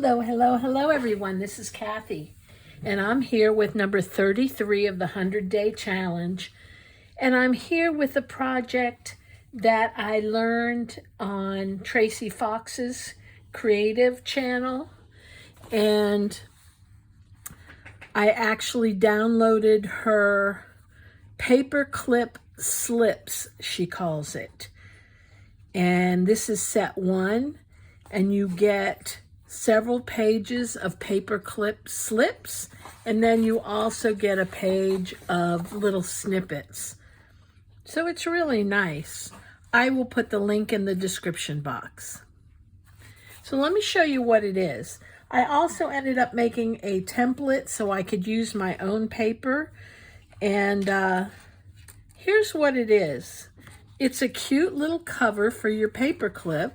Hello, hello, hello everyone. This is Kathy, and I'm here with number 33 of the 100-Day Challenge. And I'm here with a project that I learned on Tracie Fox's creative channel. And I actually downloaded her paperclip slips, she calls it. And this is set 1, and you get several pages of paperclip slips, and then you also get a page of little snippets. So it's really nice. I will put the link in the description box. So let me show you what it is. I also ended up making a template so I could use my own paper, and here's what it is. It's a cute little cover for your paperclip.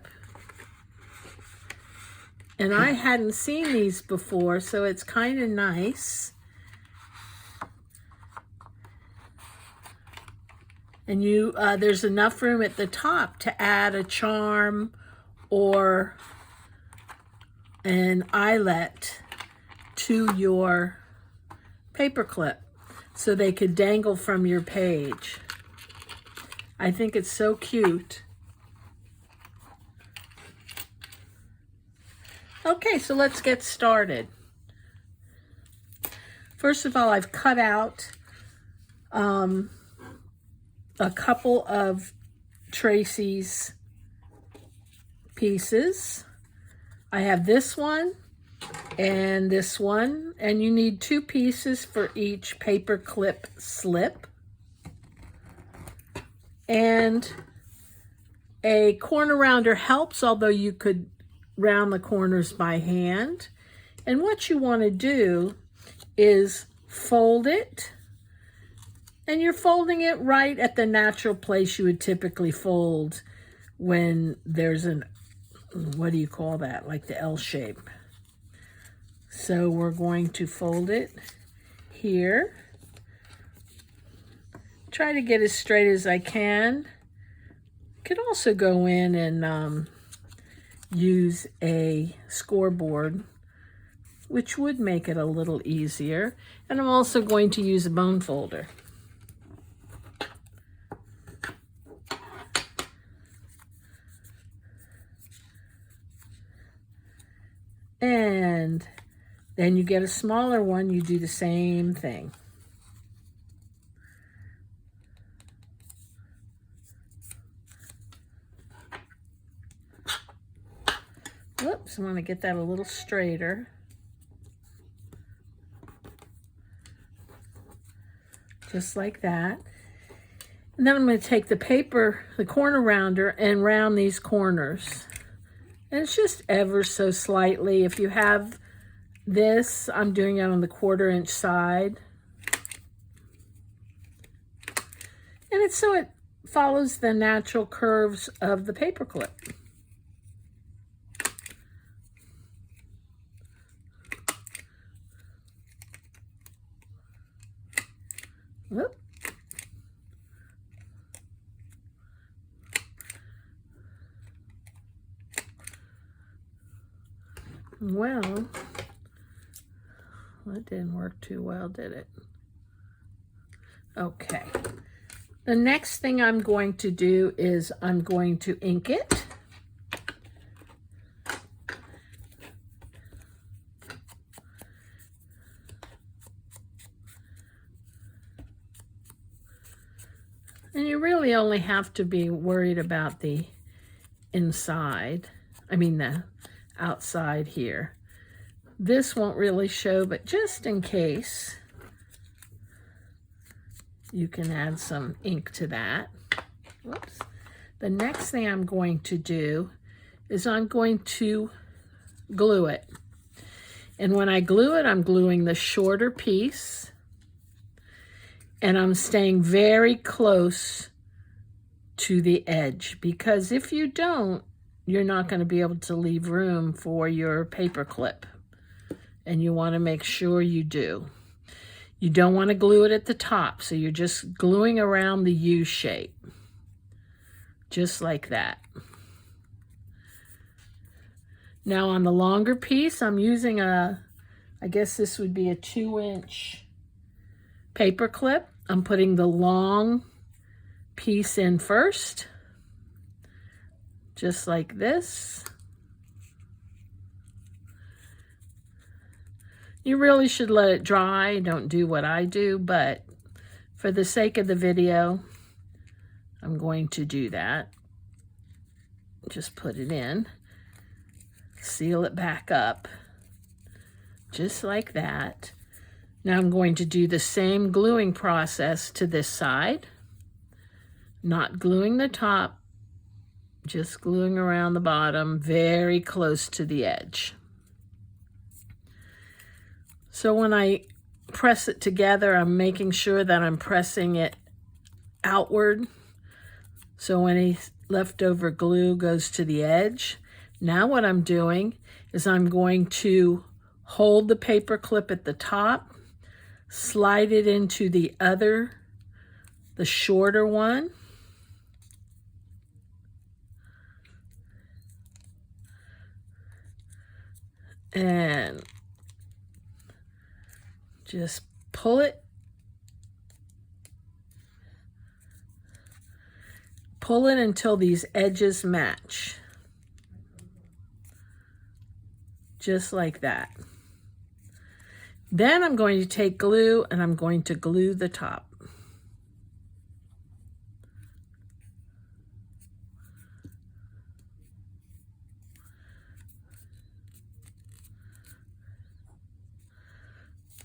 And I hadn't seen these before, so it's kind of nice. And there's enough room at the top to add a charm or an eyelet to your paperclip so they could dangle from your page. I think it's so cute. Okay, so let's get started. First of all, I've cut out a couple of Tracie's pieces. I have this one, and you need 2 pieces for each paperclip slip. And a corner rounder helps, although you could round the corners by hand. And what you want to do is fold it, and you're folding it right at the natural place you would typically fold when there's what do you call that, like the L shape. So we're going to fold it here. Try to get as straight as I can. Could also go in and use a scoreboard, which would make it a little easier. And I'm also going to use a bone folder. And then you get a smaller one, you do the same thing. Whoops, I want to get that a little straighter. Just like that. And then I'm going to take the corner rounder, and round these corners. And it's just ever so slightly. If you have this, I'm doing it on the 1/4 inch side. And it's so it follows the natural curves of the paperclip. Whoop. Well, that didn't work too well, did it? Okay. The next thing I'm going to do is I'm going to ink it. And you really only have to be worried about the inside, the outside here. This won't really show, but just in case, you can add some ink to that. Whoops. The next thing I'm going to do is I'm going to glue it. And when I glue it, I'm gluing the shorter piece. And I'm staying very close to the edge, because if you don't, you're not going to be able to leave room for your paperclip. And you want to make sure you do. You don't want to glue it at the top, so you're just gluing around the U shape. Just like that. Now on the longer piece, I'm using I guess this would be a 2-inch paper clip. I'm putting the long piece in first, just like this. You really should let it dry. Don't do what I do, but for the sake of the video, I'm going to do that. Just put it in, seal it back up, just like that. Now I'm going to do the same gluing process to this side. Not gluing the top, just gluing around the bottom, very close to the edge. So when I press it together, I'm making sure that I'm pressing it outward, so any leftover glue goes to the edge. Now what I'm doing is I'm going to hold the paper clip at the top, slide it into the shorter one, and just pull it. Pull it until these edges match. Just like that. Then I'm going to take glue and I'm going to glue the top.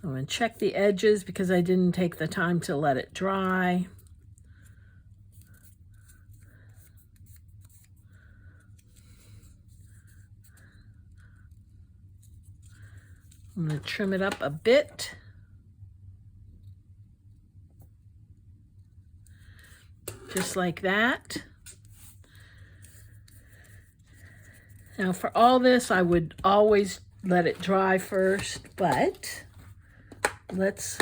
I'm going to check the edges because I didn't take the time to let it dry. I'm going to trim it up a bit. Just like that. Now for all this, I would always let it dry first, but let's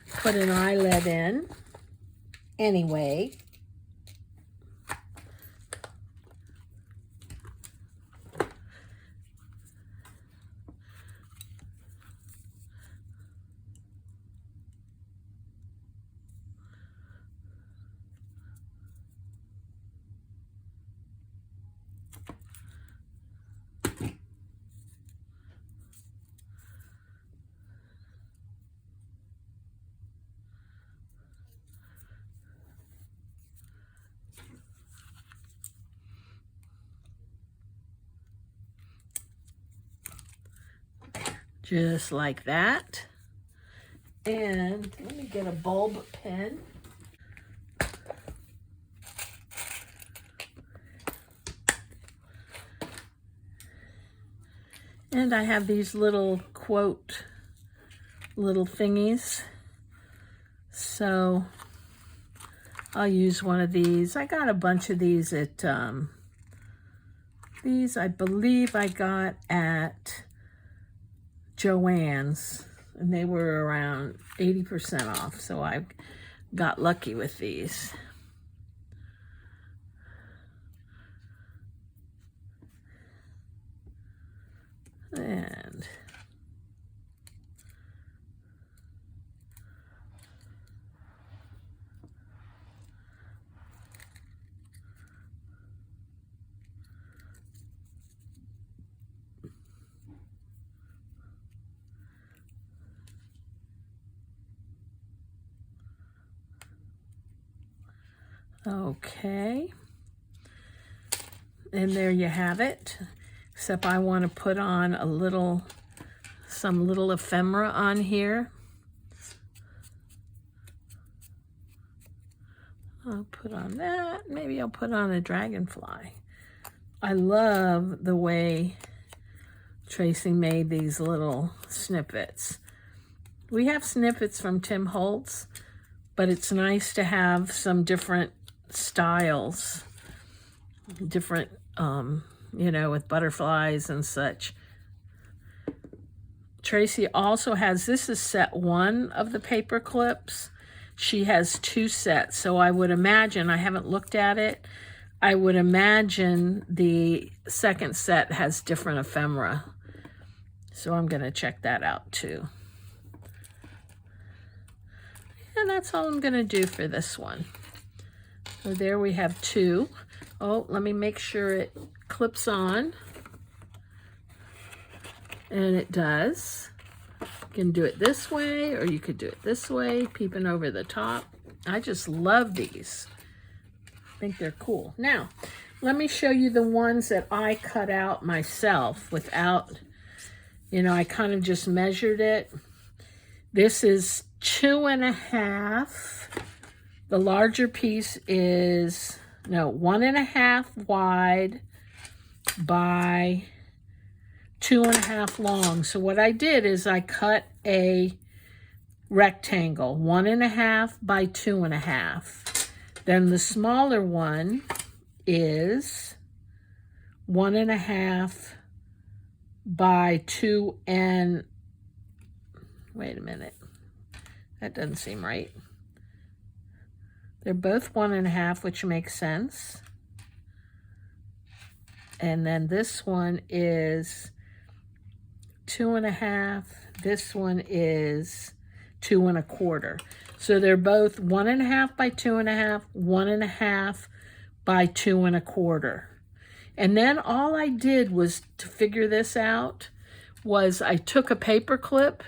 put an eyelet in anyway. Just like that. And let me get a bulb pen. And I have these little quote, little thingies. So I'll use one of these. I got a bunch of these at, these I believe I got at Joann's, and they were around 80% off, so I got lucky with these. And okay, and there you have it. Except I want to put on a little, some little ephemera on here. I'll put on that. Maybe I'll put on a dragonfly. I love the way Tracie made these little snippets. We have snippets from Tim Holtz, but it's nice to have some different styles, different, you know, with butterflies and such. Tracie also has, this is set 1 of the paper clips. She has 2 sets, so I would imagine, I haven't looked at it, I would imagine the second set has different ephemera. So I'm going to check that out too. And that's all I'm going to do for this one. So there we have 2. Oh, let me make sure it clips on. And it does. You can do it this way, or you could do it this way, peeping over the top. I just love these. I think they're cool. Now, let me show you the ones that I cut out myself without, you know, I kind of just measured it. This is 2.5. The larger piece is, no, 1.5 wide by 2.5 long. So what I did is I cut a rectangle, 1.5 by 2.5. Then the smaller one is 1.5 by 2 and, wait a minute, that doesn't seem right. They're both 1.5, which makes sense. And then this one is 2.5. This one is 2.25. So they're both 1.5 by 2.5, 1.5 by 2.25. And then all I did was, to figure this out, was I took a paper clip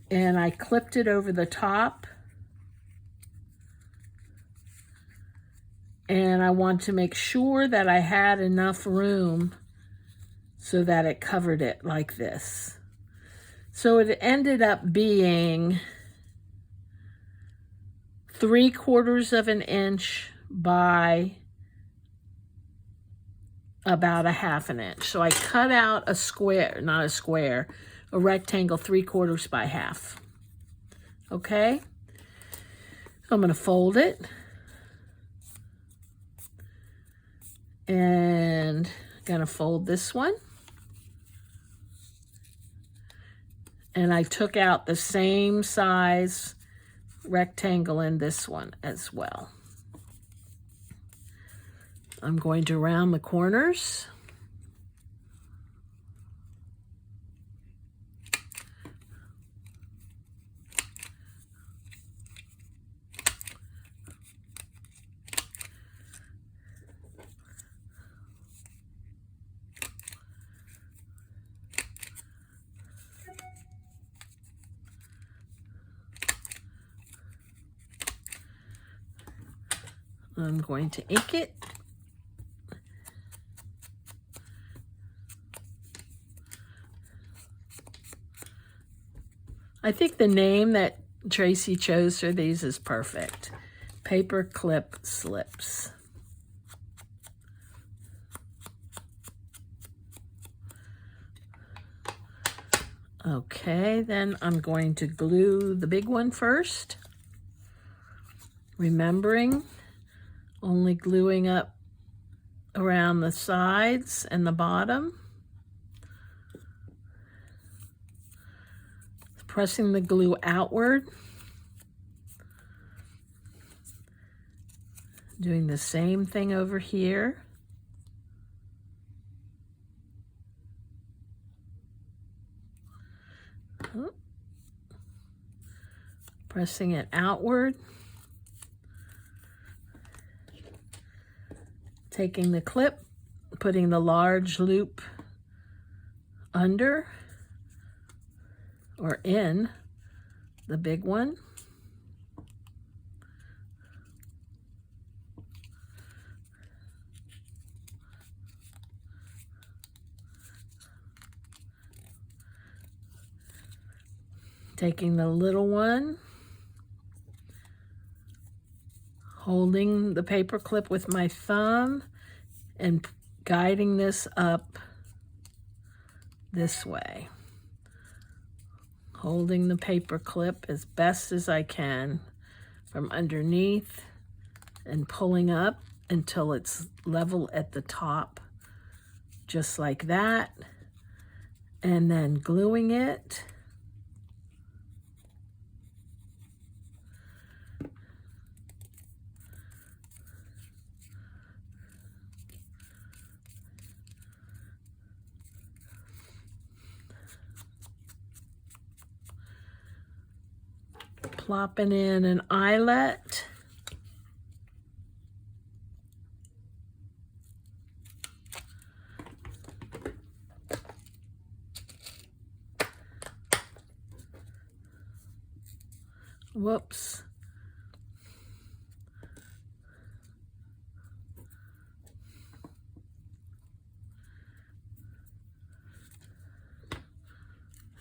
and I clipped it over the top. And I want to make sure that I had enough room so that it covered it like this. So it ended up being 3/4 of an inch by about 1/2 inch. So I cut out a square, not a square, a rectangle 3/4 by 1/2. Okay? So I'm going to fold it. And I'm going to fold this one. And I took out the same size rectangle in this one as well. I'm going to round the corners. I'm going to ink it. I think the name that Tracie chose for these is perfect. Paper clip slips. Okay, then I'm going to glue the big one first. Remembering, only gluing up around the sides and the bottom. Pressing the glue outward. Doing the same thing over here. Pressing it outward. Taking the clip, putting the large loop under or in the big one. Taking the little one, holding the paper clip with my thumb and guiding this up this way. Holding the paper clip as best as I can from underneath and pulling up until it's level at the top, just like that. And then gluing it. plopping in an eyelet. Whoops.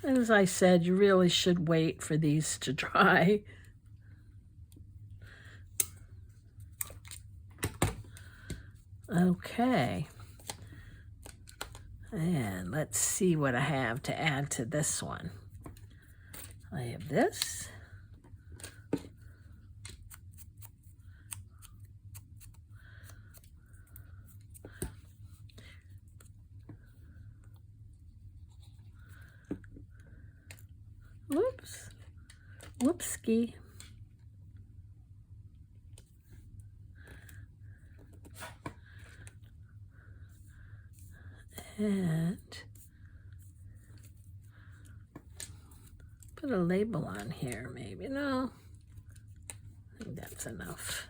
As I said, you really should wait for these to dry. Okay. And let's see what I have to add to this one. I have this. Whoops. Whoopski. And put a label on here, maybe. No, I think that's enough.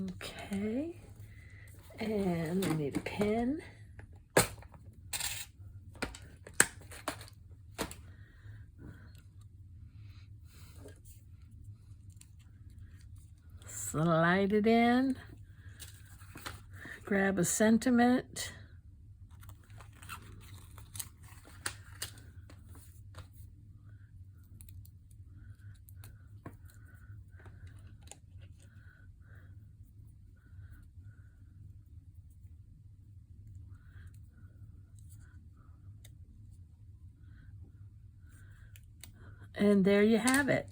Okay, and we need a pen. Slide it in. Grab a sentiment. And there you have it.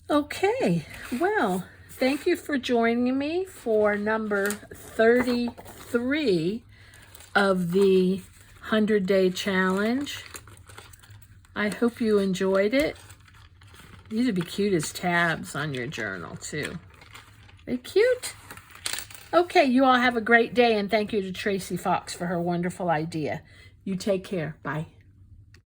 Okay, well, thank you for joining me for number 33 of the 100-day challenge. I hope you enjoyed it. These would be cute as tabs on your journal, too. They're cute. Okay, you all have a great day, and thank you to Tracie Fox for her wonderful idea. You take care. Bye.